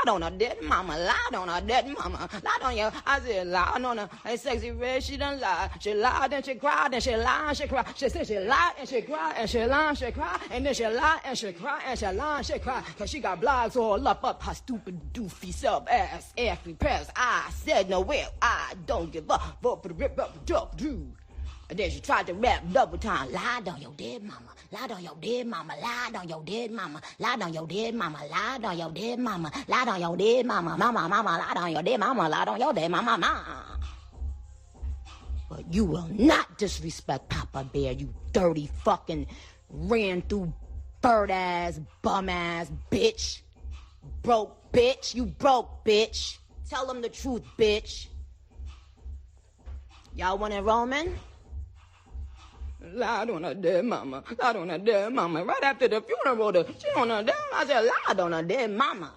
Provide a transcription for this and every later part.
lied on her dead mama, lied on her dead mama, lied on you. I said, lied on her. Hey, sexy red, she done lied. She lied and she cried and she lied and she cried. She said she lied and she cried and she lied and she cried. And then she lied and she cried and she lied and she cried. Cause she got blogs all up her stupid doofy sub ass every press. I said no well, I don't give up. Vote for the rip up the duck drew. And then she tried to rap double time. Lied on your dead mama. Lied on your dead mama. Lied on your dead mama. Lied on your dead mama. Lied on your dead mama. Lied on your dead mama. Mama, lied on your dead mama. Lied on your dead mama. Mama. But you will not disrespect Papa Bear, you dirty fucking ran through bird ass, bum ass bitch. Broke bitch. You broke bitch. Tell them the truth, bitch. Y'all want it, Roman? Lied on her dead mama, lied on her dead mama. Right after the funeral, she on her dead. I said, lied on her dead mama.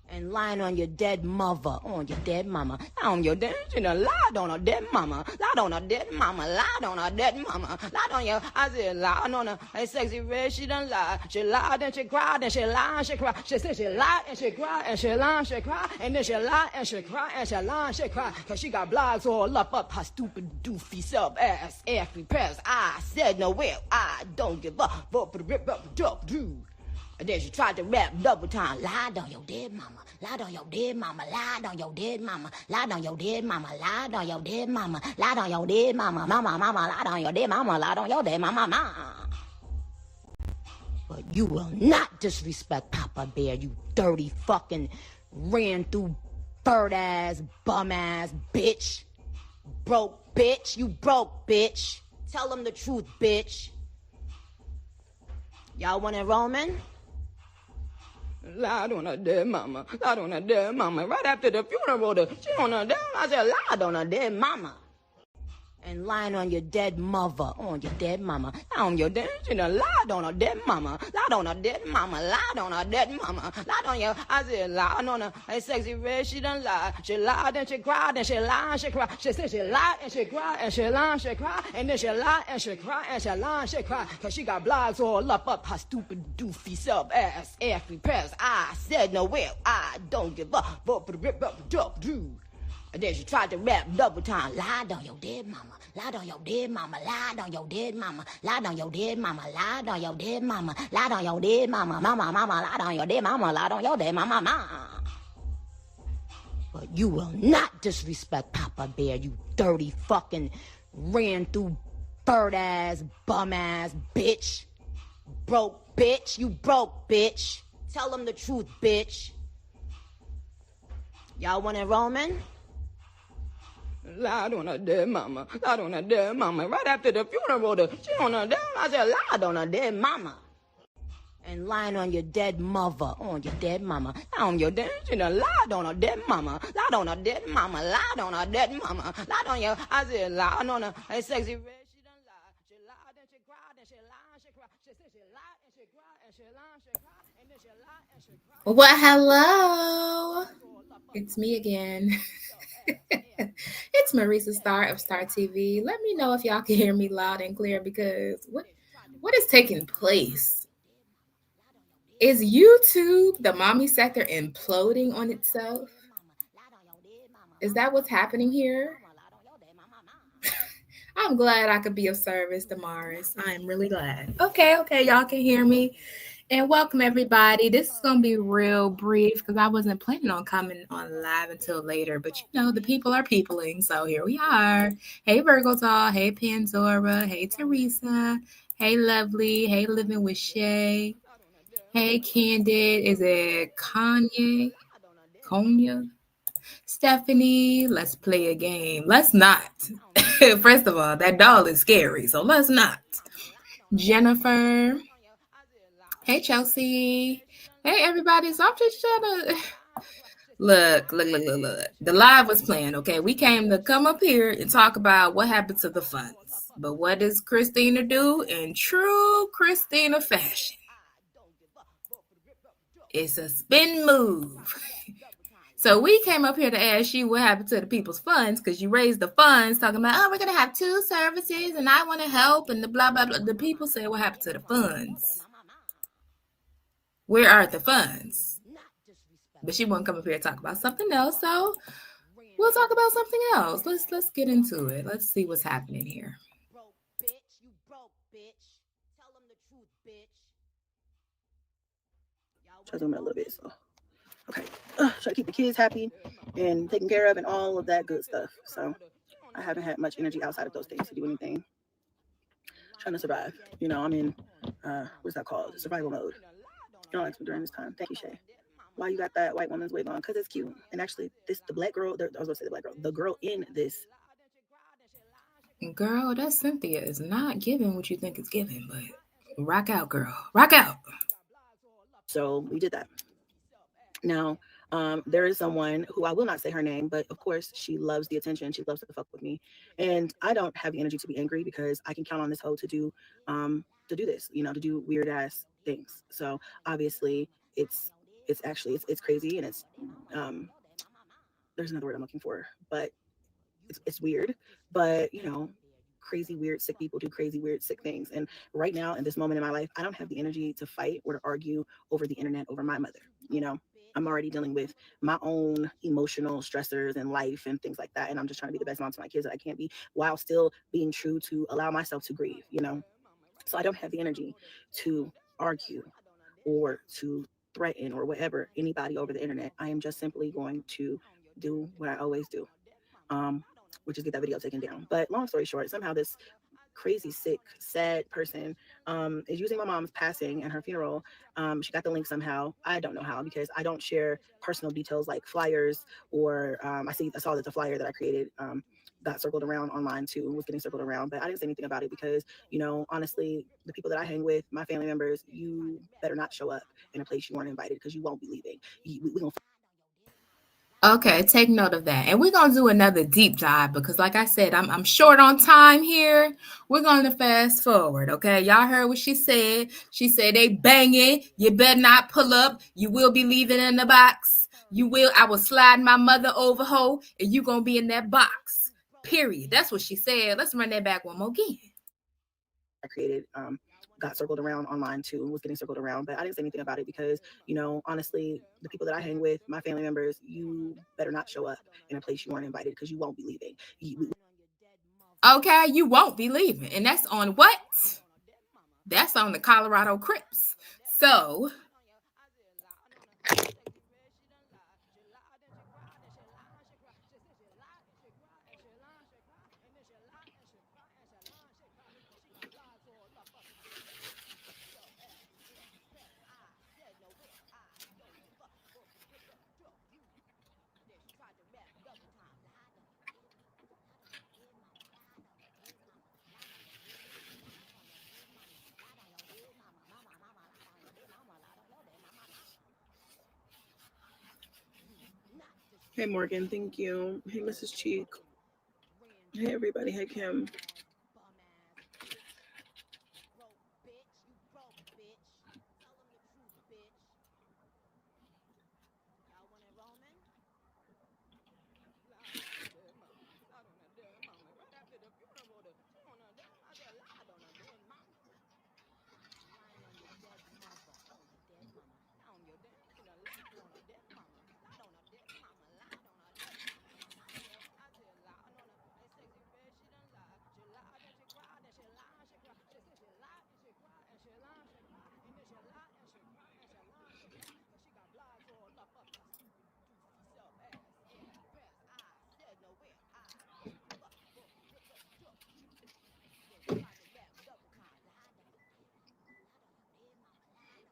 And lying on your dead mother, on your dead mama, on your dead, she done lied on her dead mama, lied on her dead mama, lied on her dead mama, lied on you. I said, lied on her. Hey, sexy red, she done lied. She lied and she cried and she lied and she cried. She said she lied and she cried and she lied and she cried. And then she lied and she cried and she lied and she cried. Cause she got blogs all up her stupid doofy sub ass every press. I said no well, I don't give up. Vote for the rip up the duck drew. And then she tried to rap double time. Lied on your dead mama. Lied on your dead mama. Lied on your dead mama. Lied on your dead mama. Lied on your dead mama. Lied on your dead mama. Mama, lied on your dead mama. Lied on your dead mama. Mama. But you will not disrespect Papa Bear, you dirty fucking ran through bird ass, bum ass bitch. Broke bitch. You broke bitch. Tell them the truth, bitch. Y'all want it, Roman? Lied on her dead mama, lied on her dead mama. Right after the funeral, she on her dead. I said, lied on her dead mama. And lying on your dead mother, on your dead mama, on your dead. She done lied on her dead mama, lied on her dead mama, lied on her dead mama, lied on you. I said, lied on her. Hey, sexy red, she done lied. She lied and she cried and she lied and she cried. She said she lied and she cried and she lied and she cried. And then she lied and she cried and she lied and she cried. Cause she got blogs all up her stupid doofy sub ass every press. I said no well, I don't give up. Vote for the rip up the duck drew. And then she tried to rap double time. Lied on your dead mama. Lied on your dead mama. Lied on your dead mama. Lied on your dead mama. Lied on your dead mama. Lied on your dead mama. Mama, lied on your dead mama. Lied on your dead mama. Mama. But you will not disrespect Papa Bear, you dirty fucking ran through bird ass, bum ass bitch. Broke bitch. You broke bitch. Tell them the truth, bitch. Y'all want it, Roman? Lied on her dead mama, lied on her dead mama. Right after the funeral, she on her dead. I said, lied on her dead mama. And lying on your dead mother, on your dead mama, on your dead. She done lied on her dead mama, lied on her dead mama, lied on her dead mama, lied on you. I said, lied on her. Hey, sexy red, she done lied. She lied and she cried and she lied and she cried. She said she lied and she cried and she lied and she cried. And then she lied and she cried. Well, hello. It's me again. It's Marisa Star of Star TV. Let me know if y'all can hear me loud and clear because what is taking place? Is YouTube, the mommy sector, imploding on itself? Is that what's happening here? I'm glad I could be of service, Damaris. I am really glad. Okay, y'all can hear me. And welcome, everybody. This is going to be real brief because I wasn't planning on coming on live until later. But, you know, the people are peopling, so here we are. Hey, Virgo Doll. Hey, Pandora. Hey, Teresa. Hey, Lovely. Hey, Living with Shay. Hey, Candid. Is it Kanye? Konya? Stephanie, let's play a game. Let's not. First of all, that doll is scary, so let's not. Jennifer. Hey, Chelsea. Hey, everybody. So I'm just trying to... Look. The live was playing, okay? We came to come up here and talk about what happened to the funds. But what does Christina do in true Christina fashion? It's a spin move. So we came up here to ask you what happened to the people's funds because you raised the funds talking about, oh, we're going to have 2 services and I want to help and the blah, blah, blah. The people say what happened to the funds? Where are the funds? But she won't come up here and talk about something else. So we'll talk about something else. Let's get into it. Let's see what's happening here. Broke bitch, you broke bitch. Tell them the truth, bitch. Try to zoom in a little bit. So, okay. Try to keep the kids happy and taken care of and all of that good stuff. So I haven't had much energy outside of those things to do anything. Trying to survive. You know, I'm in, what's that called? Survival mode. You don't ask me during this time. Thank you, Shay. Why you got that white woman's wig on? Because it's cute. And actually, the black girl, I was going to say the black girl, the girl in this. Girl, that Cynthia is not giving what you think it's giving, but rock out, girl. Rock out. So we did that. Now, there is someone who I will not say her name, but of course she loves the attention. She loves to fuck with me. And I don't have the energy to be angry because I can count on this hoe to do this, you know, to do weird ass things. So obviously it's crazy, and it's there's another word I'm looking for, but it's weird. But you know, crazy, weird, sick people do crazy, weird, sick things. And right now, in this moment in my life, I don't have the energy to fight or to argue over the internet over my mother. You know, I'm already dealing with my own emotional stressors in life and things like that. And I'm just trying to be the best mom to my kids that I can be, while still being true to allow myself to grieve, you know. So I don't have the energy to argue or to threaten or whatever anybody over the internet. I am just simply going to do what I always do, which is get that video taken down. But long story short, somehow this crazy, sick, sad person is using my mom's passing and her funeral. She got the link somehow. I don't know how, because I don't share personal details like flyers, or I saw that the flyer that I created got circled around online too, was getting circled around, but I didn't say anything about it because, you know, honestly, the people that I hang with, my family members, you better not show up in a place you weren't invited, because you won't be leaving. We gonna Okay, take note of that. And we're going to do another deep dive because, like I said, I'm short on time here. We're going to fast forward, okay? Y'all heard what she said. She said they banging. You better not pull up. You will be leaving in the box. I will slide my mother over, ho, and you going to be in that box, period. That's what she said. Let's run that back one more again. I created got circled around online too, was getting circled around, but I didn't say anything about it because, you know, honestly, the people that I hang with, my family members, you better not show up in a place you weren't invited, because you won't be leaving. Okay, you won't be leaving. And that's on what? That's on the Colorado Crips. So Hey Morgan, thank you. Hey Mrs. Cheek. Hey everybody. Hey Kim.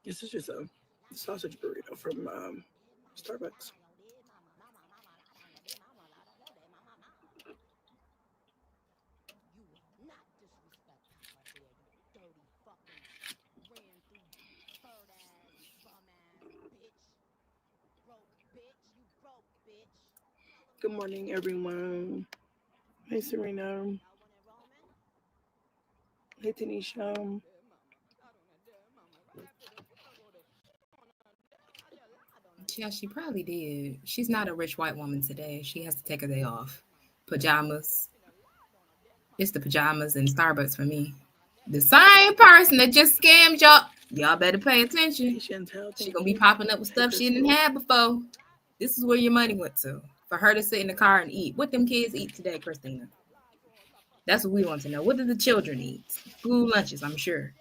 This is just a sausage burrito from Starbucks. Good morning, everyone. Hey, Serena. Hey, Tanisha. yeah, she probably did. She's not a rich white woman today. She has to take a day off. Pajamas. It's the pajamas and Starbucks for me. The same person that just scammed y'all. Y'all better pay attention. She gonna be popping up with stuff she didn't have before. This is where your money went to. For her to sit in the car and eat. What them kids eat today, Christina? That's what we want to know. What did the children eat? School lunches, I'm sure.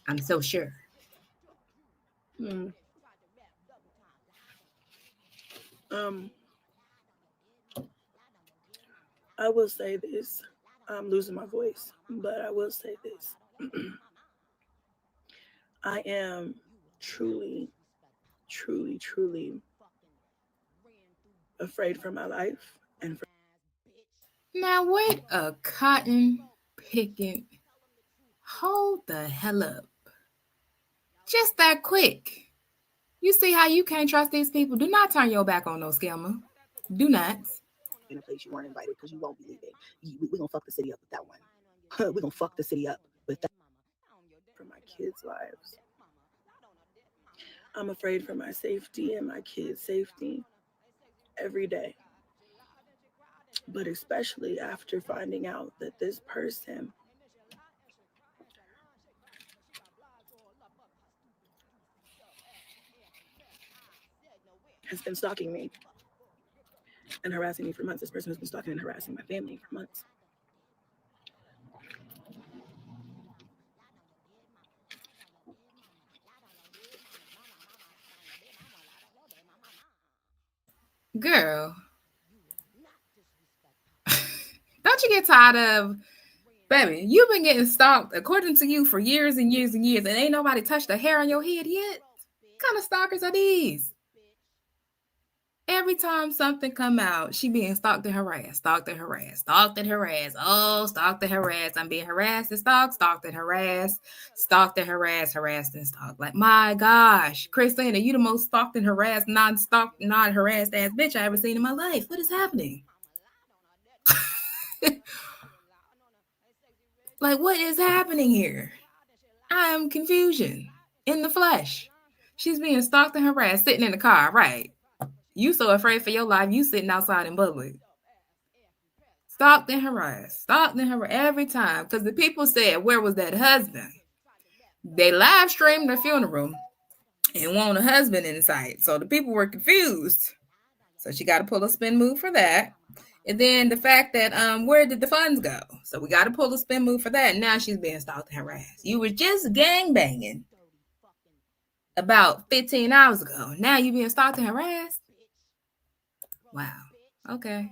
I'm so sure. I will say this. I'm losing my voice, but I will say this. I am truly, truly, truly afraid for my life and for. Now wait a cotton picking. Hold the hell up. Just that quick. You see how you can't trust these people? Do not turn your back on no scammer. Do not. In a place you weren't invited because you won't believe it. We're going to fuck the city up with that one. We're going to fuck the city up with that. For my kids' lives. I'm afraid for my safety and my kids' safety every day. But especially after finding out that this person has been stalking me and harassing me for months. This person has been stalking and harassing my family for months. Girl. Don't you get tired of, baby, you've been getting stalked, according to you, for years and years and years, and ain't nobody touched a hair on your head yet? What kind of stalkers are these? Every time something come out, she being stalked and harassed, stalked and harassed, stalked and harassed. Oh, stalked and harassed. I'm being harassed and stalked, stalked and harassed, stalked and harassed, harassed and stalked. Like, my gosh, Christina, you the most stalked and harassed, non-stalked, non-harassed ass bitch I ever seen in my life. What is happening? Like, what is happening here? I am confusion in the flesh. She's being stalked and harassed, sitting in the car, right? You so afraid for your life, you sitting outside in public. Stalked and harassed every time. Because the people said, where was that husband? They live streamed the funeral and want a husband in sight. So the people were confused. So she got to pull a spin move for that. And then the fact that where did the funds go? So we got to pull a spin move for that. Now she's being stalked and harassed. You were just gangbanging about 15 hours ago. Now you being stalked and harassed? Wow. Okay.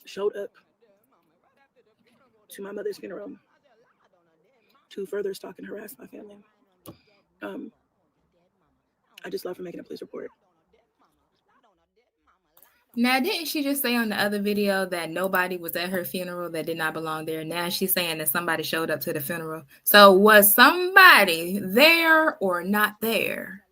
Showed up to my mother's funeral to further stalk and harass my family. I just left for making a police report. Now, didn't she just say on the other video that nobody was at her funeral that did not belong there? Now she's saying that somebody showed up to the funeral. So was somebody there or not there?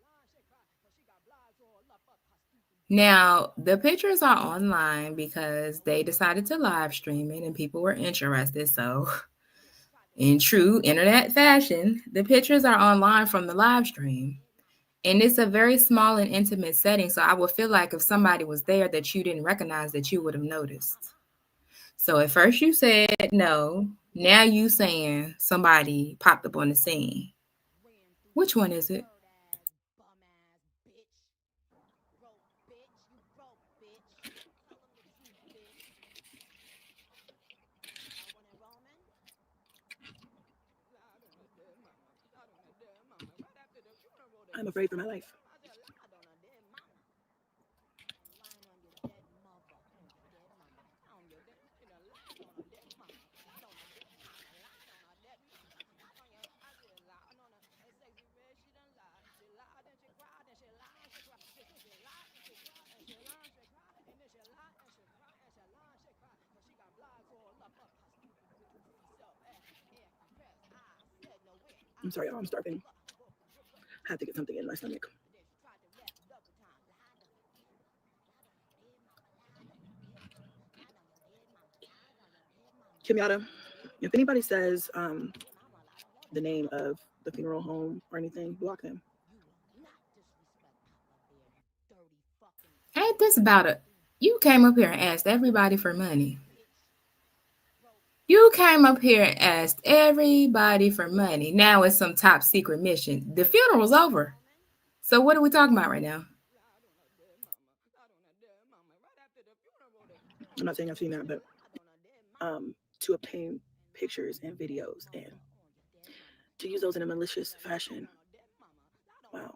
Now, the pictures are online because they decided to live stream it and people were interested. So in true internet fashion, the pictures are online from the live stream. And it's a very small and intimate setting. So I would feel like if somebody was there that you didn't recognize, that you would have noticed. So at first you said no. Now you saying somebody popped up on the scene. Which one is it? I'm afraid for my life. I'm sorry, I'm starving. I have to get something in my stomach. Kimyata, if anybody says the name of the funeral home or anything, block them. Ain't this about it? You came up here and asked everybody for money. You came up here and asked everybody for money. Now it's some top secret mission. The funeral's over. So what are we talking about right now? I'm not saying I've seen that, but to obtain pictures and videos and to use those in a malicious fashion. Wow.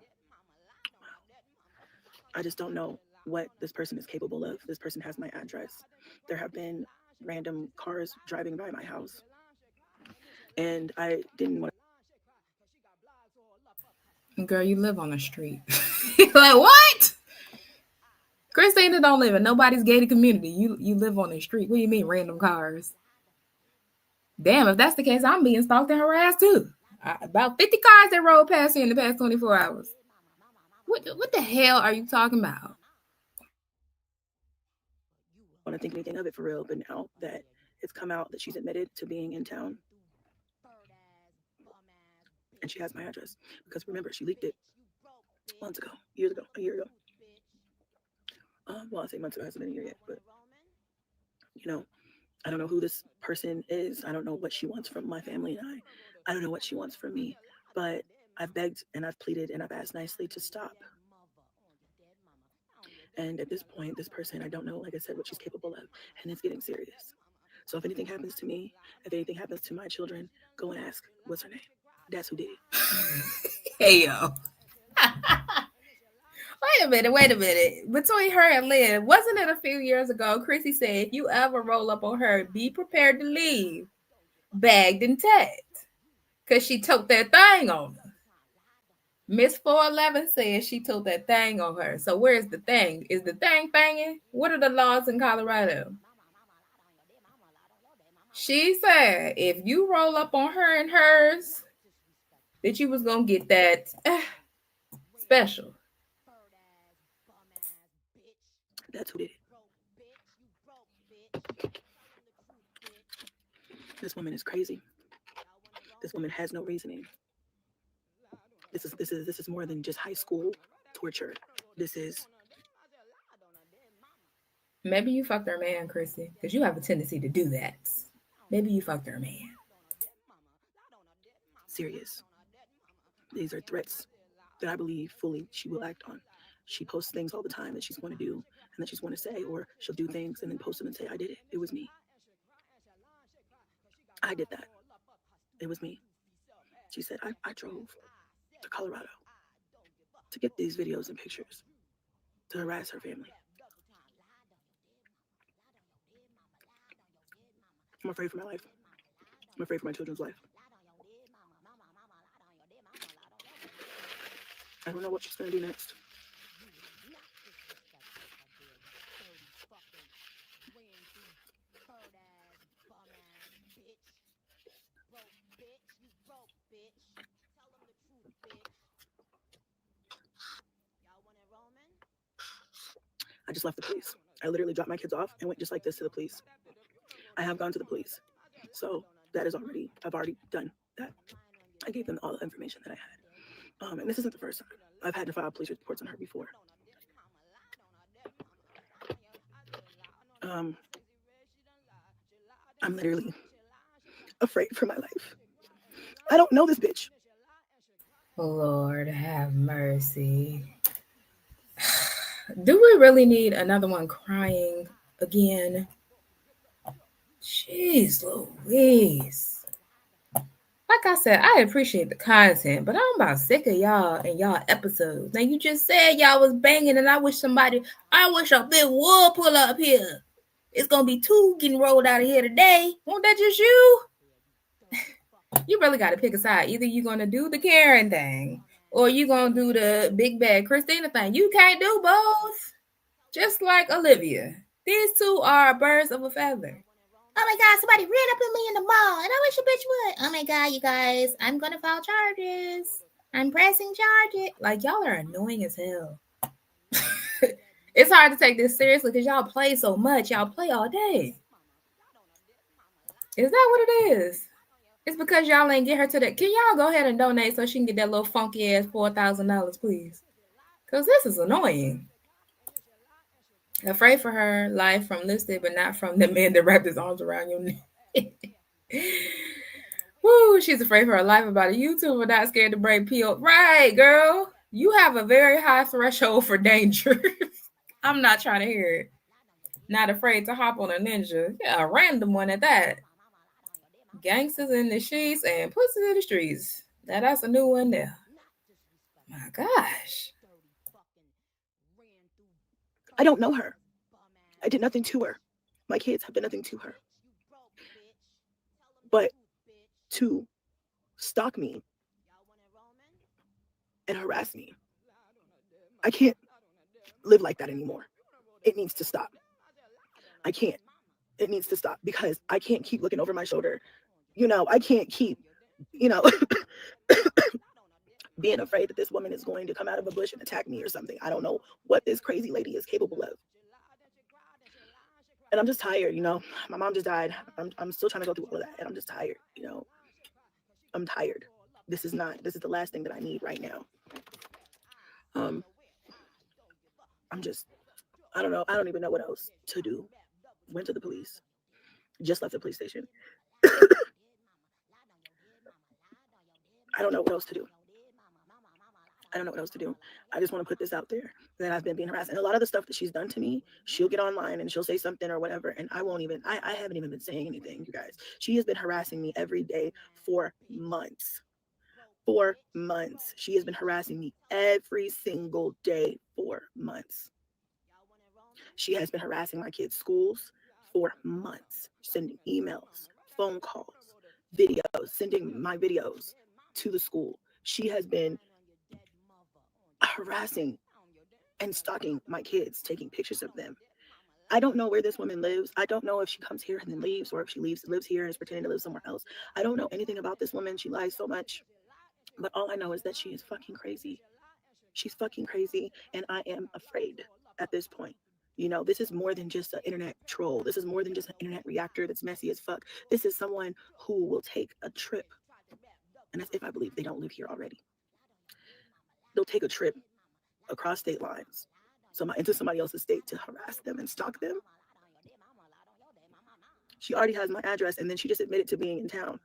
I just don't know what this person is capable of. This person has my address. There have been random cars driving by my house, and I didn't want to. Girl, you live on the street. Like, what? Christina don't live in nobody's gated community. You live on the street. What do you mean, random cars? Damn, if that's the case, I'm being stalked and harassed too. About 50 cars that rode past here in the past 24 hours. What the hell are you talking about? I don't think anything of it for real, but now that it's come out that she's admitted to being in town, and she has my address, because remember, she leaked it months ago, years ago, a year ago. Well, I say months ago, it hasn't been a year yet, but you know, I don't know who this person is. I don't know what she wants from my family, and I don't know what she wants from me, but I've begged and I've pleaded and I've asked nicely to stop. And at this point, this person, I don't know, like I said, what she's capable of, and it's getting serious. So if anything happens to me, if anything happens to my children, go and ask, what's her name? That's who did it. Hey, yo. Wait a minute. Between her and Lynn, wasn't it a few years ago, Chrissy said, if you ever roll up on her, be prepared to leave, bagged and tagged, because she took that thing on her. Miss 411 says she took that thing on her. So where's the thing? Is the thing banging? What are the laws in Colorado? She said if you roll up on her and hers, that you was going to get that special. That's who did it. This woman is crazy. This woman has no reasoning. This is more than just high school torture. This is. Maybe you fucked her man, Chrissy, because you have a tendency to do that. Maybe you fucked her man. Serious. These are threats that I believe fully she will act on. She posts things all the time that she's going to do and that she's going to say, or she'll do things and then post them and say, I did it. It was me. I did that. It was me. She said, I drove to Colorado to get these videos and pictures to harass her family. I'm afraid for my life. I'm afraid for my children's life. I don't know what she's going to do next. I just left the police. I literally dropped my kids off and went just like this to the police. I have gone to the police. So that is already, I've already done that. I gave them all the information that I had. And this isn't the first time. I've had to file police reports on her before. I'm literally afraid for my life. I don't know this bitch. Lord have mercy. Do we really need another one crying again? Jeez Louise. Like I said, I appreciate the content, but I'm about sick of y'all and y'all episodes. Now, you just said y'all was banging, and I wish a big wood pull up here. It's going to be 2 getting rolled out of here today. Won't that just you? You really got to pick a side. Either you're going to do the Karen thing, or you're going to do the big bad Christina thing. You can't do both. Just like Olivia. These two are birds of a feather. Oh my God, somebody ran up on me in the mall, and I wish a bitch would. Oh my God, you guys, I'm going to file charges. I'm pressing charges. Like, y'all are annoying as hell. It's hard to take this seriously because y'all play so much. Y'all play all day. Is that what it is? It's because y'all ain't get her to that. Can y'all go ahead and donate so she can get that little funky ass $4,000, please? Because this is annoying. Afraid for her life from lipstick, but not from the man that wrapped his arms around your neck. Woo, she's afraid for her life about a YouTuber, not scared to break PO. Right, girl. You have a very high threshold for danger. I'm not trying to hear it. Not afraid to hop on a ninja. Yeah, a random one at that. Gangsters in the sheets and pussies in the streets. That's a new one there. My gosh. I don't know her. I did nothing to her. My kids have done nothing to her. But to stalk me and harass me, I can't live like that anymore. It needs to stop. I can't. It needs to stop because I can't keep looking over my shoulder. I can't keep, being afraid that this woman is going to come out of a bush and attack me or something. I don't know what this crazy lady is capable of. And I'm just tired, My mom just died. I'm still trying to go through all of that. And I'm just tired, I'm tired. This is the last thing that I need right now. I don't know. I don't even know what else to do. Went to the police. Just left the police station. I don't know what else to do. I just want to put this out there that I've been being harassed. And a lot of the stuff that she's done to me, she'll get online and she'll say something or whatever. And I haven't even been saying anything, you guys. She has been harassing me every day for months. 4 months. She has been harassing me every single day for months. She has been harassing my kids' schools for months, sending emails, phone calls, videos, sending my videos to the school. She has been harassing and stalking my kids, taking pictures of them. I don't know where this woman lives. I don't know if she comes here and then leaves, or if she lives here and is pretending to live somewhere else. I don't know anything about this woman. She lies so much. But all I know is that she is fucking crazy. She's fucking crazy, and I am afraid at this point. This is more than just an internet troll. This is more than just an internet reactor that's messy as fuck. This is someone who will take a trip, and that's if I believe they don't live here already. They'll take a trip across state lines, into somebody else's state to harass them and stalk them. She already has my address, and then she just admitted to being in town.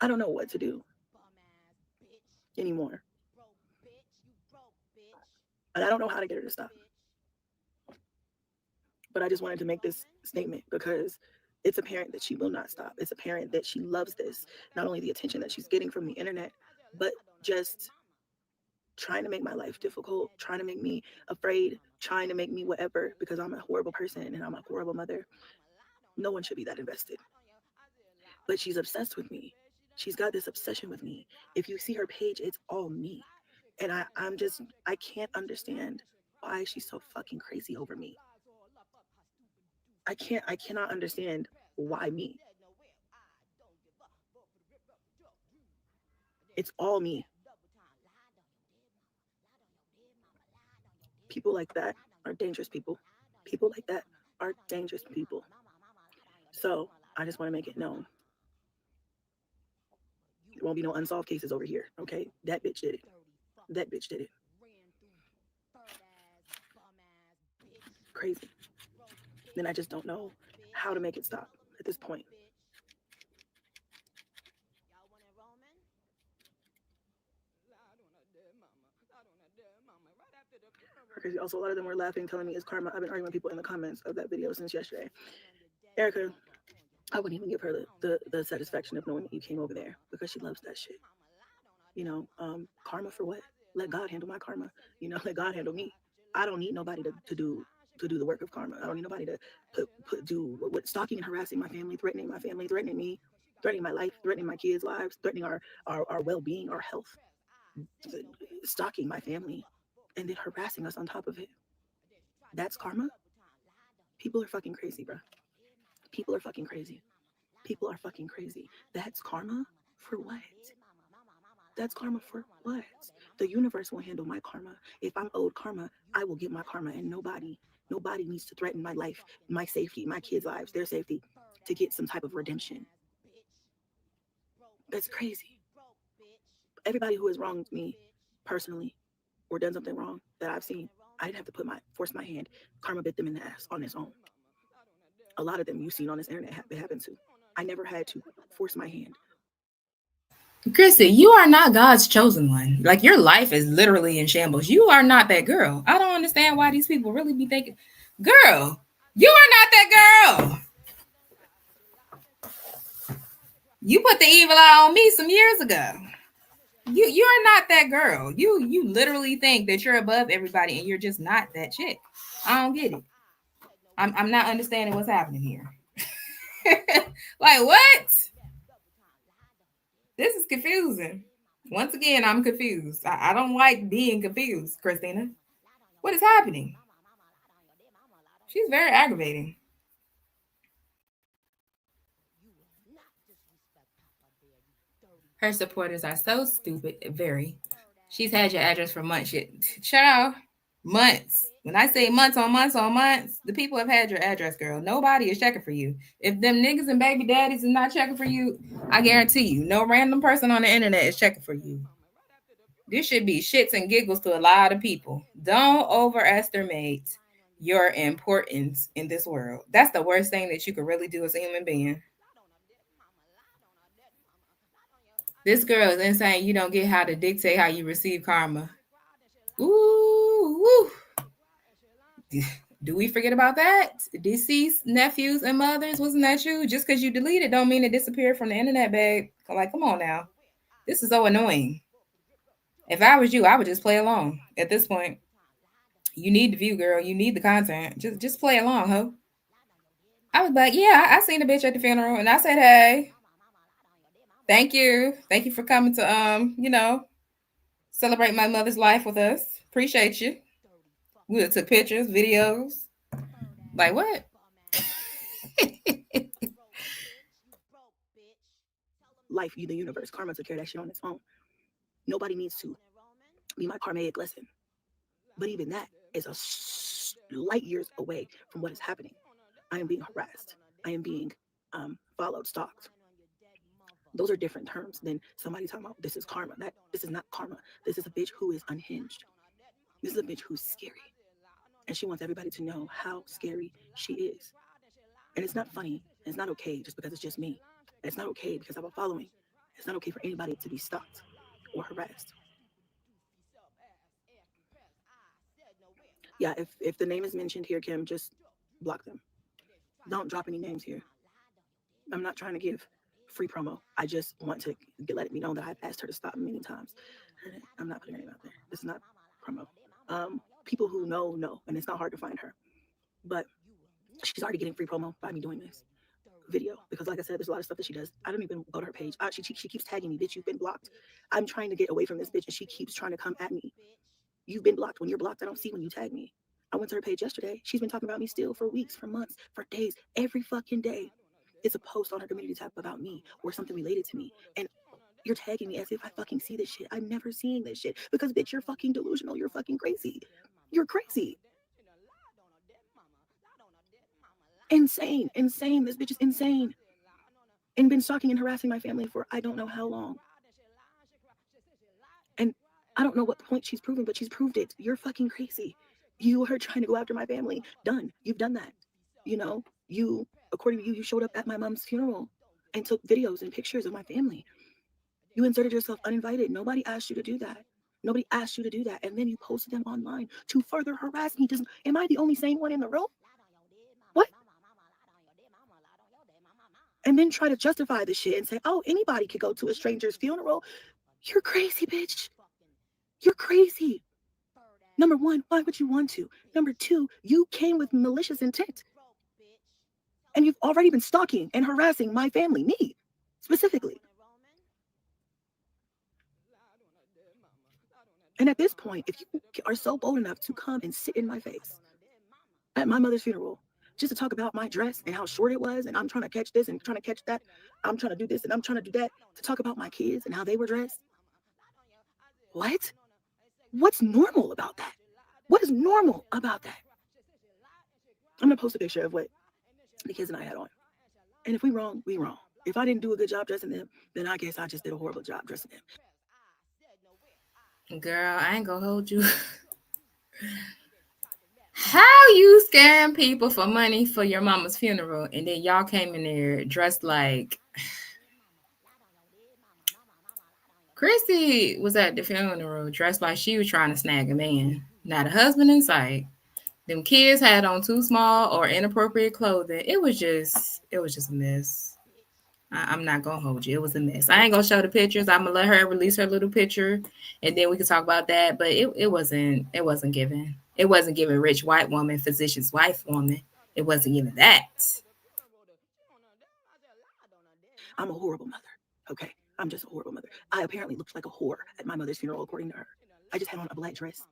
I don't know what to do anymore. And I don't know how to get her to stop. But I just wanted to make this statement because it's apparent that she will not stop. It's apparent that she loves this. Not only the attention that she's getting from the internet, but just trying to make my life difficult, trying to make me afraid, trying to make me whatever, because I'm a horrible person and I'm a horrible mother. No one should be that invested. But she's obsessed with me. She's got this obsession with me. If you see her page, it's all me. And I can't understand why she's so fucking crazy over me. I cannot understand why me. It's all me. People like that are dangerous people. People like that are dangerous people. So I just want to make it known. There won't be no unsolved cases over here, okay? That bitch did it. Crazy. Then I just don't know how to make it stop at this point. Crazy. Also, a lot of them were laughing, telling me it's karma. I've been arguing with people in the comments of that video since yesterday. Erica, I wouldn't even give her the satisfaction of knowing that you came over there because she loves that shit. Karma for what? Let God handle my karma. Let God handle me. I don't need nobody to do the work of karma. I don't need nobody to do what stalking and harassing my family, threatening me, threatening my life, threatening my kids' lives, threatening our well-being, our health, stalking my family, and then harassing us on top of it. That's karma? People are fucking crazy, bro. People are fucking crazy. That's karma for what? That's karma for what? The universe will handle my karma. If I'm owed karma, I will get my karma, and nobody needs to threaten my life, my safety, my kids' lives, their safety, to get some type of redemption. That's crazy. Everybody who has wronged me personally or done something wrong that I've seen, I didn't have to force my hand. Karma bit them in the ass on its own. a lot of them you've seen on this internet happen to. I never had to force my hand. Chrissy, you are not God's chosen one. Like, your life is literally in shambles. You are not that girl. I don't understand why these people really be thinking, girl, you are not that girl. You put the evil eye on me some years ago. You are not that girl. You literally think that you're above everybody and you're just not that chick. I don't get it. I'm not understanding what's happening here. Like, what? This is confusing. Once again, I'm confused. I don't like being confused, Christina. What is happening? She's very aggravating. Her supporters are so stupid. Very. She's had your address for months. Child, months. When I say months on months on months, the people have had your address, girl. Nobody is checking for you. If them niggas and baby daddies is not checking for you, I guarantee you, no random person on the internet is checking for you. This should be shits and giggles to a lot of people. Don't overestimate your importance in this world. That's the worst thing that you could really do as a human being. This girl is insane. You don't get how to dictate how you receive karma. Ooh, woo. Do we forget about that? Deceased nephews and mothers, wasn't that you? Just because you deleted don't mean it disappeared from the internet, babe. Like, come on now. This is so annoying. If I was you, I would just play along. At this point, you need the view, girl. You need the content. Just play along, ho. I was like, yeah, I seen the bitch at the funeral, and I said, hey, thank you for coming to celebrate my mother's life with us. Appreciate you. We took pictures, videos. Like, what? Life, the universe, karma took care of that shit on its own. Nobody needs to be my karmic lesson. But even that is a light years away from what is happening. I am being harassed. I am being followed, stalked. Those are different terms than somebody talking about this is karma. This is not karma. This is a bitch who is unhinged. This is a bitch who's scary. And she wants everybody to know how scary she is. And it's not funny. It's not okay just because it's just me. It's not okay because I have a following. It's not okay for anybody to be stalked or harassed. Yeah, if the name is mentioned here, Kim, just block them. Don't drop any names here. I'm not trying to give free promo. I just want to let it be known that I've asked her to stop many times. I'm not putting her name out there. This is not promo. People who know, and it's not hard to find her. But she's already getting free promo by me doing this video. Because like I said, there's a lot of stuff that she does. I don't even go to her page. She keeps tagging me, bitch, you've been blocked. I'm trying to get away from this bitch, and she keeps trying to come at me. You've been blocked. When you're blocked, I don't see when you tag me. I went to her page yesterday. She's been talking about me still for weeks, for months, for days, every fucking day. It's a post on her community tab about me or something related to me. And you're tagging me as if I fucking see this shit. I'm never seeing this shit because, bitch, you're fucking delusional. You're fucking crazy. You're crazy. Insane. This bitch is insane. And been stalking and harassing my family for I don't know how long. And I don't know what point she's proven, but she's proved it. You're fucking crazy. You are trying to go after my family. Done. You've done that. You, according to you showed up at my mom's funeral and took videos and pictures of my family. You inserted yourself uninvited. Nobody asked you to do that. Nobody asked you to do that. And then you posted them online to further harass me. Am I the only sane one in the room? What? And then try to justify the shit and say, oh, anybody could go to a stranger's funeral. You're crazy, bitch. You're crazy. Number one, why would you want to? Number two, you came with malicious intent. And you've already been stalking and harassing my family, me, specifically. And at this point, if you are so bold enough to come and sit in my face at my mother's funeral, just to talk about my dress and how short it was, and I'm trying to catch this and trying to catch that, I'm trying to do this and I'm trying to do that, to talk about my kids and how they were dressed. What? What's normal about that? What is normal about that? I'm going to post a picture of what the kids and I had on. And if we wrong, we wrong. If I didn't do a good job dressing them, then I guess I just did a horrible job dressing them. Girl, I ain't gonna hold you. How you scam people for money for your mama's funeral, and then y'all came in there dressed like Chrissy was at the funeral dressed like she was trying to snag a man. Not a husband in sight. Them kids had on too small or inappropriate clothing. It was just a mess. I'm not gonna hold you. It was a mess. I ain't gonna show the pictures. I'm gonna let her release her little picture, and then we can talk about that. But it wasn't given. It wasn't given rich white woman, physician's wife woman. It wasn't given that. I'm a horrible mother. Okay, I'm just a horrible mother. I apparently looked like a whore at my mother's funeral, according to her. I just had on a black dress.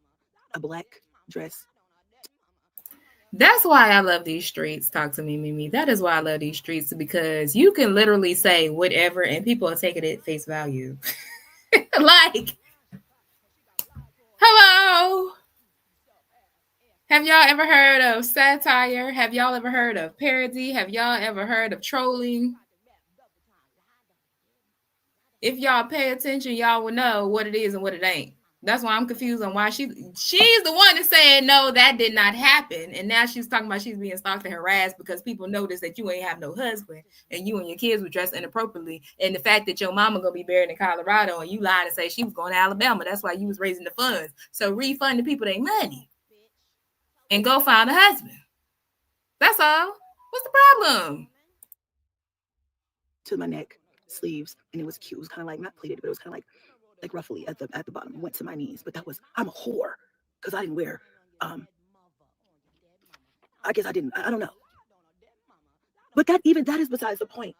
That's why I love these streets. Talk to me, Mimi. That is why I love these streets, because you can literally say whatever and people are taking it at face value. Like, hello. Have y'all ever heard of satire? Have y'all ever heard of parody? Have y'all ever heard of trolling? If y'all pay attention, y'all will know what it is and what it ain't. That's why I'm confused on why she's the one that said no, that did not happen. And now she's talking about she's being stalked and harassed because people noticed that you ain't have no husband and you and your kids were dressed inappropriately. And the fact that your mama gonna be buried in Colorado and you lied and say she was going to Alabama. That's why you was raising the funds. So refund the people their money and go find a husband. That's all. What's the problem? To my neck, sleeves, and it was cute. It was kind of like not pleated, but it was kind of like ruffly at the bottom. It went to my knees, but I'm a whore because I didn't wear. I guess I didn't. I don't know. But that is besides the point.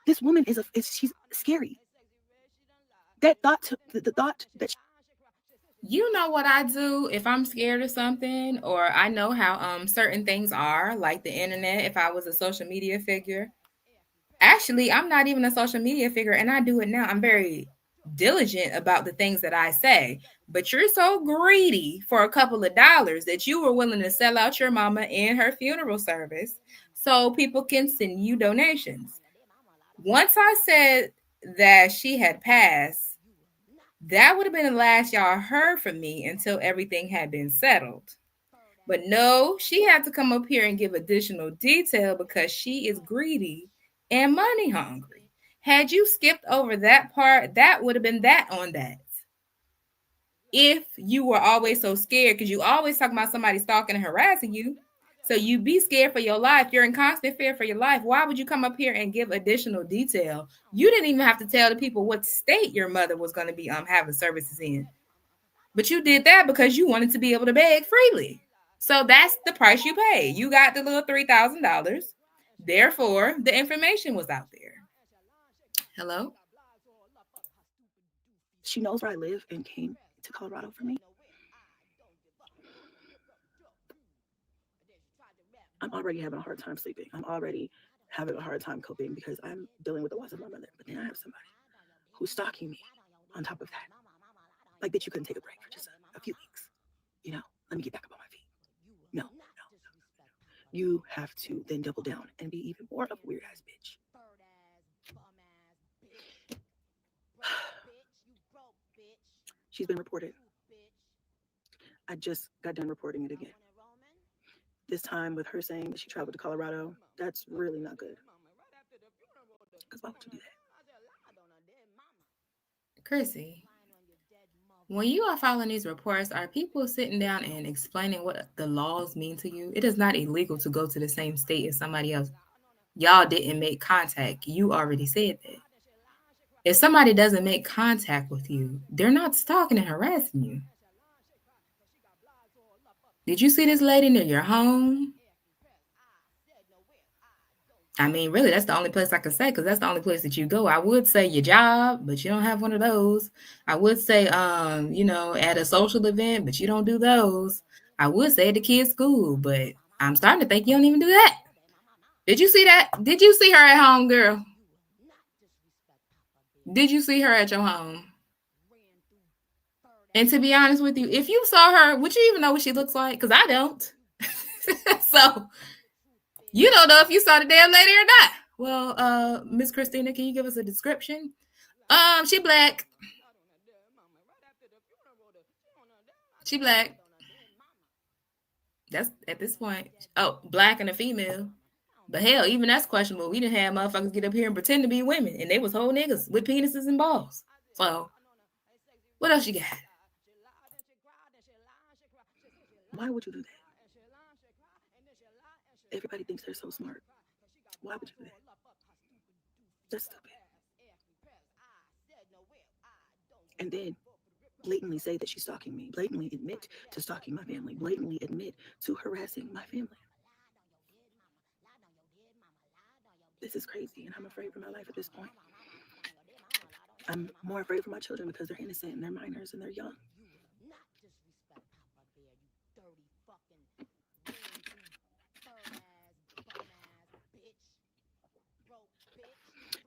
This woman she's scary. The thought that. You know what I do if I'm scared of something, or I know how certain things are, like the internet. If I was a social media figure, actually, I'm not even a social media figure, and I do it now. I'm very diligent about the things that I say, but you're so greedy for a couple of dollars that you were willing to sell out your mama and her funeral service so people can send you donations. Once I said that she had passed, that would have been the last y'all heard from me until everything had been settled. But no, she had to come up here and give additional detail because she is greedy and money hungry. Had you skipped over that part, that would have been that on that. If you were always so scared, because you always talk about somebody stalking and harassing you, so you be scared for your life. You're in constant fear for your life. Why would you come up here and give additional detail? You didn't even have to tell the people what state your mother was going to be having services in. But you did that because you wanted to be able to beg freely. So that's the price you pay. You got the little $3,000. Therefore, the information was out there. Hello? She knows where I live and came to Colorado for me. I'm already having a hard time sleeping. I'm already having a hard time coping because I'm dealing with the loss of my mother. But then I have somebody who's stalking me on top of that. Like, bitch, you couldn't take a break for just a few weeks. You know, let me get back up on my feet. No. You have to then double down and be even more of a weird ass bitch. She's been reported. I just got done reporting it again. This time with her saying that she traveled to Colorado, that's really not good. Because why would you do that? Chrissy, when you are filing these reports, are people sitting down and explaining what the laws mean to you? It is not illegal to go to the same state as somebody else. Y'all didn't make contact. You already said that. If somebody doesn't make contact with you, they're not stalking and harassing you. Did you see this lady near your home? I mean, really, that's the only place I can say, because that's the only place that you go. I would say your job, but you don't have one of those. I would say, at a social event, but you don't do those. I would say at the kids' school, but I'm starting to think you don't even do that. Did you see that? Did you see her at home, girl? Did you see her at your home? And to be honest with you, if you saw her, would you even know what she looks like? Because I don't. So you don't know if you saw the damn lady or not. Well, Miss Christina, can you give us a description? She black. She black. That's at this point. Oh, black and a female. But hell, even that's questionable. We didn't have motherfuckers get up here and pretend to be women, and they was whole niggas with penises and balls. So, what else you got? Why would you do that? Everybody thinks they're so smart. Why would you do that? That's stupid. And then blatantly say that she's stalking me, blatantly admit to stalking my family, blatantly admit to harassing my family. This is crazy, and I'm afraid for my life at this point. I'm more afraid for my children because they're innocent and they're minors and they're young.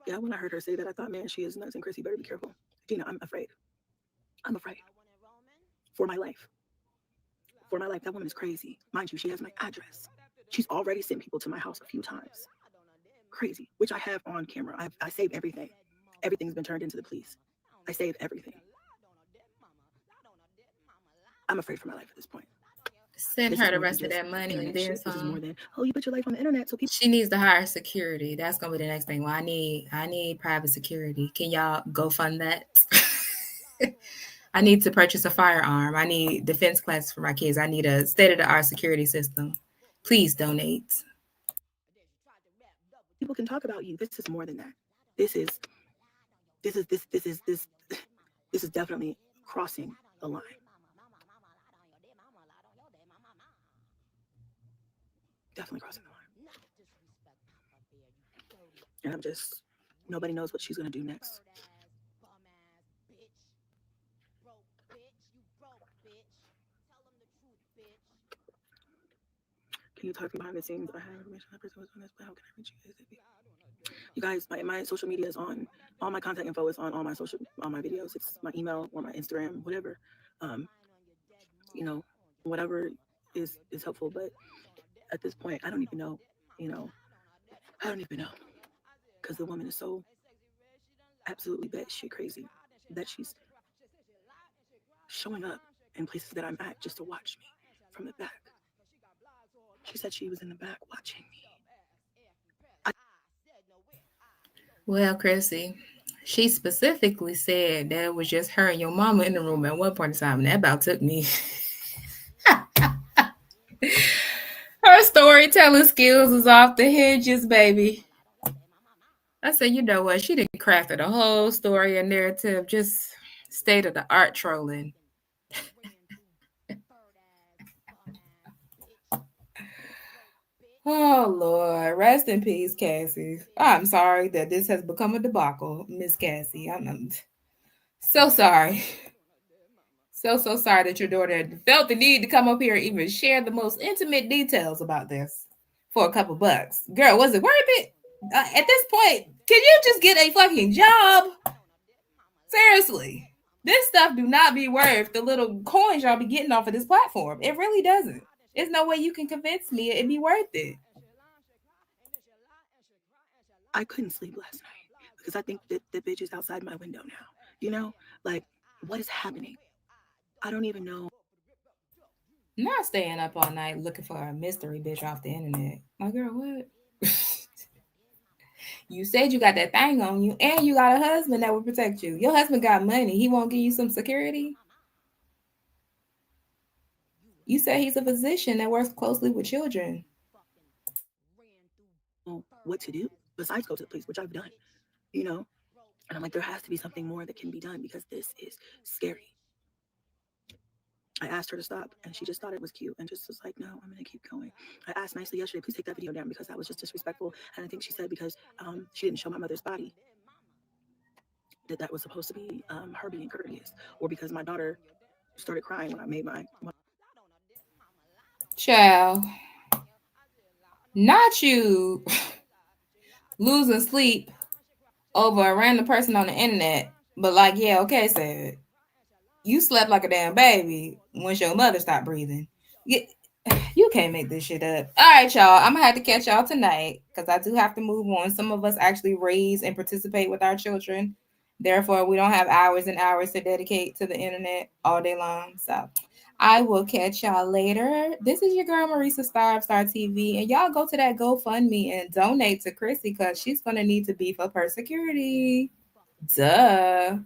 Yeah, when I heard her say that, I thought, man, she is nuts, and Chrissy better be careful. Gina, I'm afraid. I'm afraid. For my life. For my life. That woman is crazy. Mind you, she has my address. She's already sent people to my house a few times. Crazy. Which I have on camera. I saved everything. Everything's been turned into the police. I saved everything. I'm afraid for my life at this point. Send her the rest of that money and then some. This is more than, oh, you put your life on the internet so people. She needs to hire security. That's gonna be the next thing. Well, I need private security. Can y'all go fund that? I need to purchase a firearm. I need defense classes for my kids. I need a state-of-the-art security system. Please donate. People can talk about you. This is more than that. This is definitely crossing the line. Definitely crossing the line. And I'm just, nobody knows what she's going to do next. Can you talk behind the scenes? I have information on that person was on this, but how can I reach you? You guys, my social media is on, all my contact info is on all my videos. It's my email or my Instagram, whatever. Whatever is helpful, but at this point, I don't even know, I don't even know, because the woman is so absolutely batshit crazy that she's showing up in places that I'm at just to watch me from the back. She said she was in the back watching me. Well, Chrissy, she specifically said that it was just her and your mama in the room at one point in time, and that about took me. Her storytelling skills is off the hinges, baby. I said, you know what? She didn't crafted a whole story and narrative, just state-of-the-art trolling. Oh, Lord. Rest in peace, Cassie. I'm sorry that this has become a debacle, Miss Cassie. I'm so sorry. So sorry that your daughter felt the need to come up here and even share the most intimate details about this for a couple bucks. Girl, was it worth it? At this point, can you just get a fucking job? Seriously. This stuff do not be worth the little coins y'all be getting off of this platform. It really doesn't. There's no way you can convince me it'd be worth it. I couldn't sleep last night because I think that the bitch is outside my window now. Like, what is happening? I don't even know. Not staying up all night looking for a mystery bitch off the internet. My girl, what? You said you got that thing on you and you got a husband that will protect you. Your husband got money. He won't give you some security. You said he's a physician that works closely with children. What to do besides go to the police, which I've done, And I'm like, there has to be something more that can be done because this is scary. I asked her to stop and she just thought it was cute and just was like, no, I'm going to keep going. I asked nicely yesterday, please take that video down because that was just disrespectful. And I think she said because she didn't show my mother's body, that was supposed to be her being courteous, or because my daughter started crying when I made my... Child, not you losing sleep over a random person on the internet, but like, yeah, okay, said you slept like a damn baby once your mother stopped breathing. You can't make this shit up. All right, y'all. I'm gonna have to catch y'all tonight because I do have to move on. Some of us actually raise and participate with our children. Therefore, we don't have hours and hours to dedicate to the internet all day long. So I will catch y'all later. This is your girl Marisa Star of Star TV, and y'all go to that GoFundMe and donate to Chrissy because she's gonna need to beef up her security. Duh.